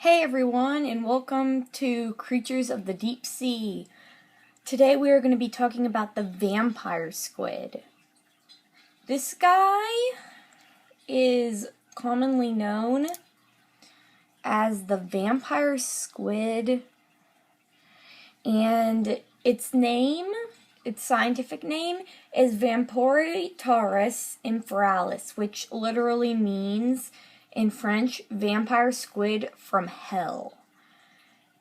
Hey everyone, and welcome to Creatures of the Deep Sea. Today we are going to be talking about the vampire squid. This guy is commonly known as the vampire squid, and its scientific name is Vampirotauris inferalis, which literally means in French, vampire squid from hell.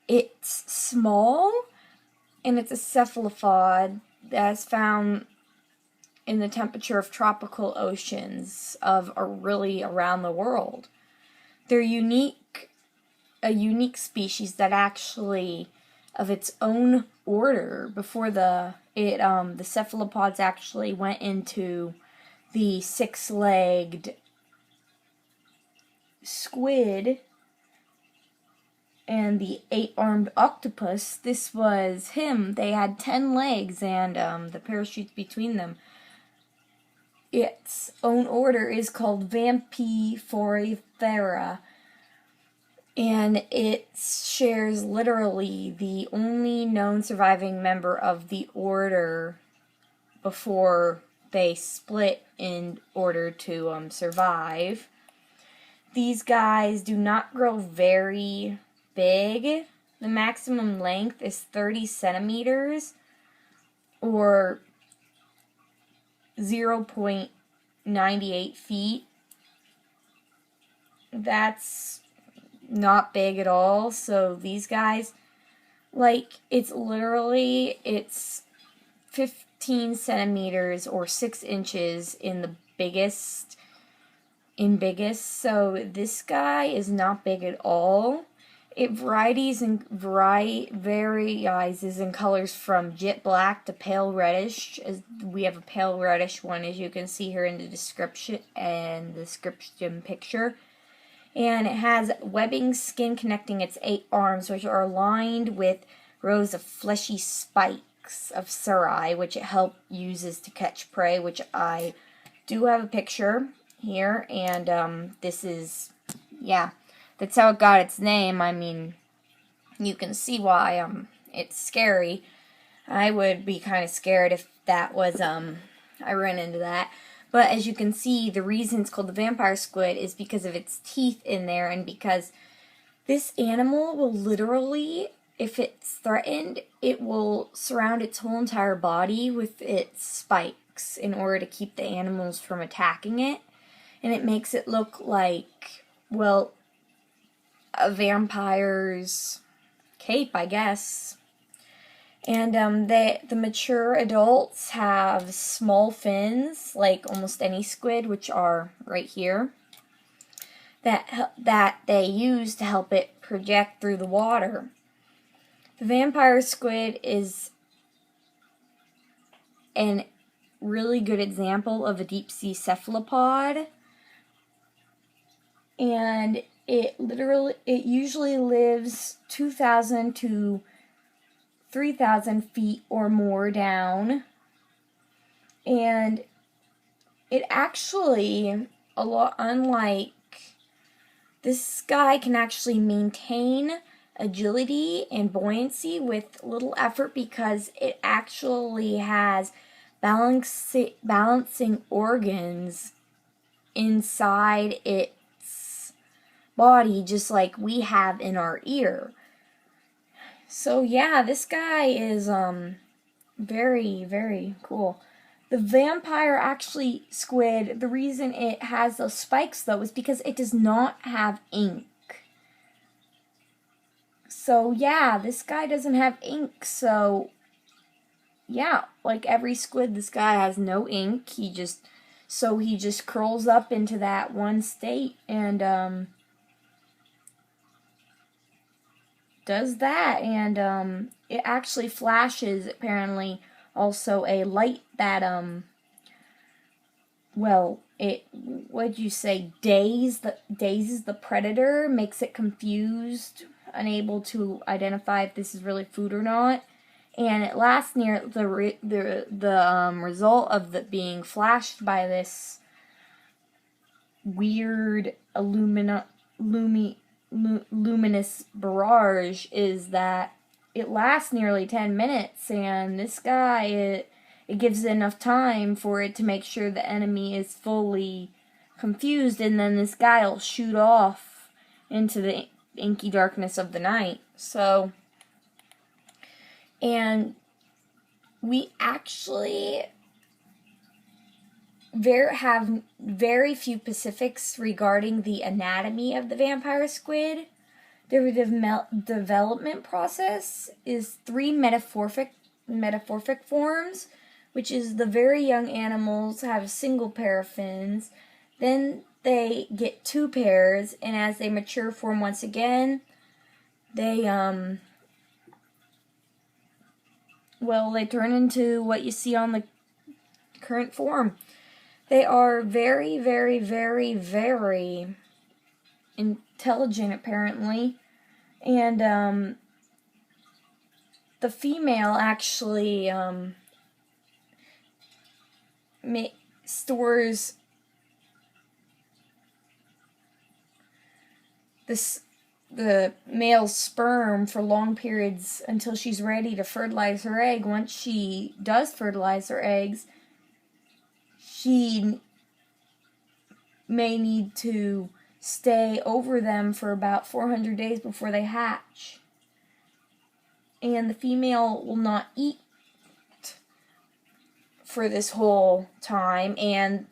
It's small, and it's a cephalopod that's found in the temperature of tropical oceans really around the world. They're a unique species that actually, of its own order, before the cephalopods actually went into the six-legged squid and the eight-armed octopus. This was him. They had 10 legs and the parachutes between them. Its own order is called Vampirifera, and it shares literally the only known surviving member of the order before they split in order to survive. These guys do not grow very big. The maximum length is 30 centimeters or 0.98 feet. That's not big at all. So these guys, it's 15 centimeters or 6 inches in the biggest. So this guy is not big at all. It varies in colors from jet black to pale reddish. We have a pale reddish one, as you can see here in the description picture. And it has webbing skin connecting its 8 arms, which are lined with rows of fleshy spikes of serae, which it uses to catch prey, which I do have a picture here, and that's how it got its name. I mean, you can see why it's scary. I would be kind of scared if that was I ran into that. But as you can see, the reason it's called the vampire squid is because of its teeth in there, and because this animal will literally, if it's threatened, it will surround its whole entire body with its spikes in order to keep the animals from attacking it. And it makes it look like, well, a vampire's cape, I guess. And the mature adults have small fins, like almost any squid, which are right here, that they use to help it project through the water. The vampire squid is a really good example of a deep-sea cephalopod. And it usually lives 2,000 to 3,000 feet or more down. And it actually, unlike this guy, can actually maintain agility and buoyancy with little effort, because it actually has balancing organs inside its body, just like we have in our ear. So yeah, this guy is very, very cool. The vampire squid, the reason it has those spikes though is because it does not have ink. So yeah, this guy doesn't have ink. So yeah, like every squid, this guy has no ink. He just curls up into that one state and does that, and it actually flashes, apparently, also a light that dazes the predator, makes it confused, unable to identify if this is really food or not. And it lasts near the result of it being flashed by this weird luminous barrage is that it lasts nearly 10 minutes, and this guy, it gives enough time for it to make sure the enemy is fully confused, and then this guy will shoot off into the inky darkness of the night. So, and we actually have very few specifics regarding the anatomy of the vampire squid. Their development process is 3 metamorphic forms, which is the very young animals have a single pair of fins. Then they get 2 pairs, and as they mature, form once again. They turn into what you see on the current form. They are very, very, very, very intelligent, apparently. And the female actually stores the male's sperm for long periods until she's ready to fertilize her egg. Once she does fertilize her eggs, she may need to stay over them for about 400 days before they hatch. And the female will not eat for this whole time, and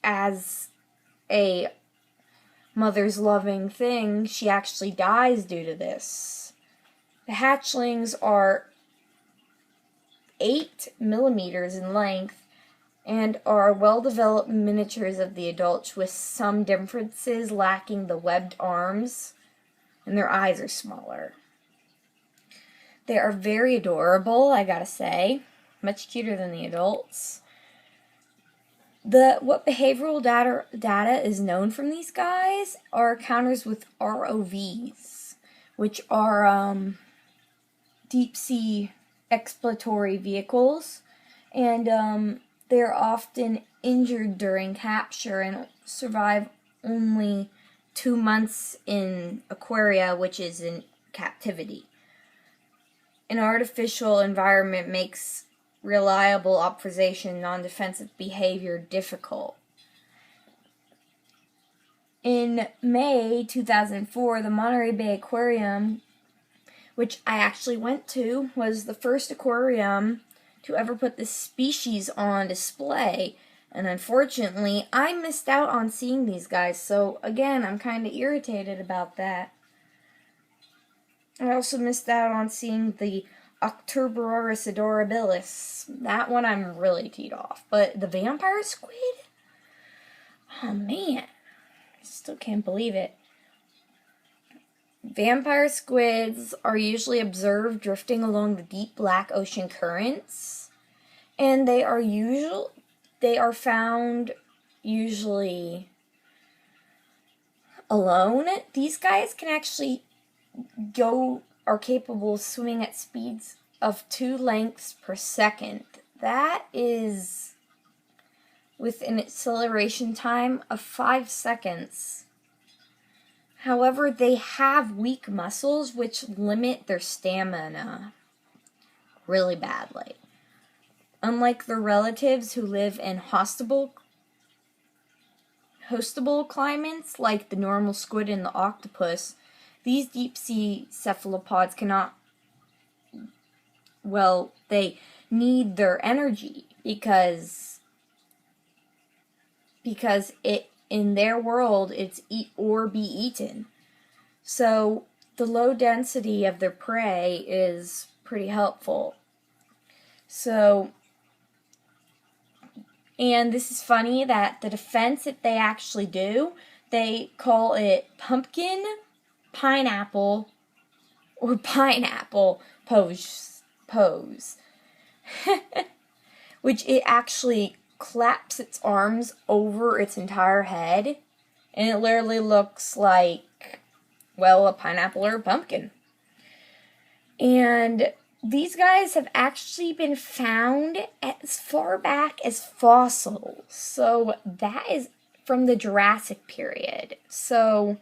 as a mother's loving thing, she actually dies due to this. The hatchlings are 8 millimeters in length and are well-developed miniatures of the adults, with some differences lacking the webbed arms, and their eyes are smaller. They are very adorable, I gotta say. Much cuter than the adults. What behavioral data is known from these guys are encounters with ROVs, which are deep-sea exploratory vehicles, and they're often injured during capture and survive only 2 months in aquaria, which is in captivity. An artificial environment makes reliable observation, non-defensive behavior difficult. In May 2004, the Monterey Bay Aquarium, which I actually went to, was the first aquarium to ever put this species on display. And unfortunately, I missed out on seeing these guys, so again, I'm kind of irritated about that. I also missed out on seeing the Octoberorus adorabilis. That one I'm really teed off. But the vampire squid? Oh man, I still can't believe it. Vampire squids are usually observed drifting along the deep black ocean currents, and they are found usually alone. These guys can actually are capable of swimming at speeds of 2 lengths per second. That is with an acceleration time of 5 seconds. However, they have weak muscles which limit their stamina really badly. Unlike their relatives who live in hostable climates like the normal squid and the octopus, these deep-sea cephalopods they need their energy because in their world, it's eat or be eaten. So the low density of their prey is pretty helpful. So, and this is funny that the defense that they actually do, they call it pumpkin, pineapple, or pineapple pose. Which it actually claps its arms over its entire head, and it literally looks like, a pineapple or a pumpkin. And these guys have actually been found as far back as fossils. So that is from the Jurassic period. So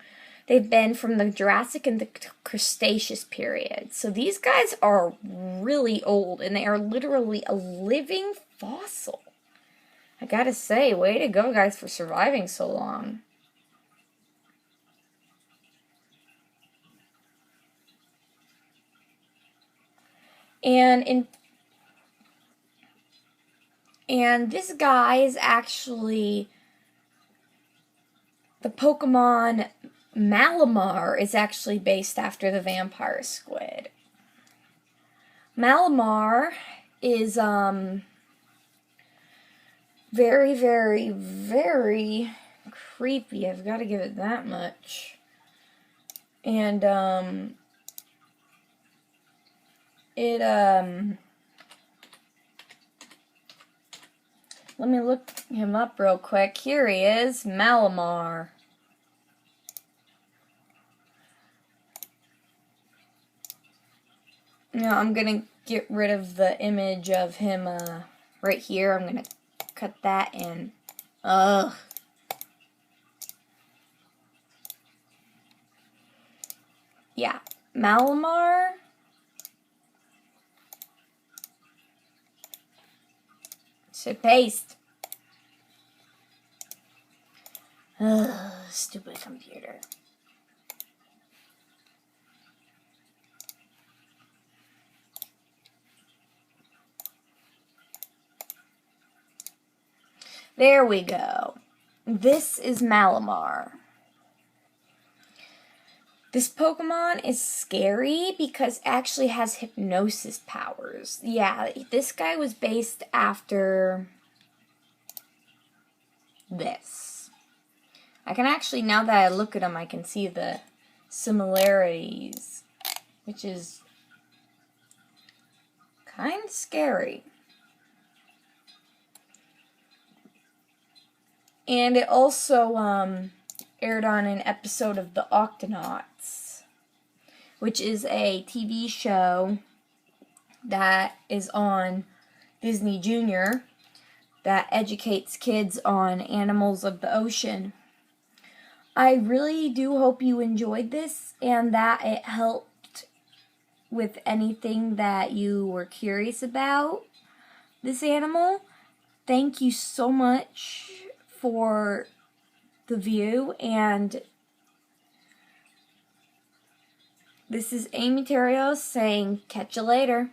They've been from the Jurassic and the Cretaceous period. So these guys are really old, and they are literally a living fossil. I gotta say, way to go, guys, for surviving so long. And this guy is actually the Pokemon Malamar is actually based after the vampire squid. Malamar is very, very, very creepy. I've got to give it that much. And let me look him up real quick. Here he is, Malamar. Now I'm gonna get rid of the image of him right here. I'm gonna cut that in. Ugh. Yeah, Malamar. Should paste. Ugh, stupid computer. There we go. This is Malamar. This Pokemon is scary because it actually has hypnosis powers. Yeah, this guy was based after this. I can actually, now that I look at him, I can see the similarities, which is kind of scary. And it also aired on an episode of The Octonauts, which is a TV show that is on Disney Junior that educates kids on animals of the ocean. I really do hope you enjoyed this and that it helped with anything that you were curious about this animal. Thank you so much for the view, and this is Aimee Therriault saying catch you later.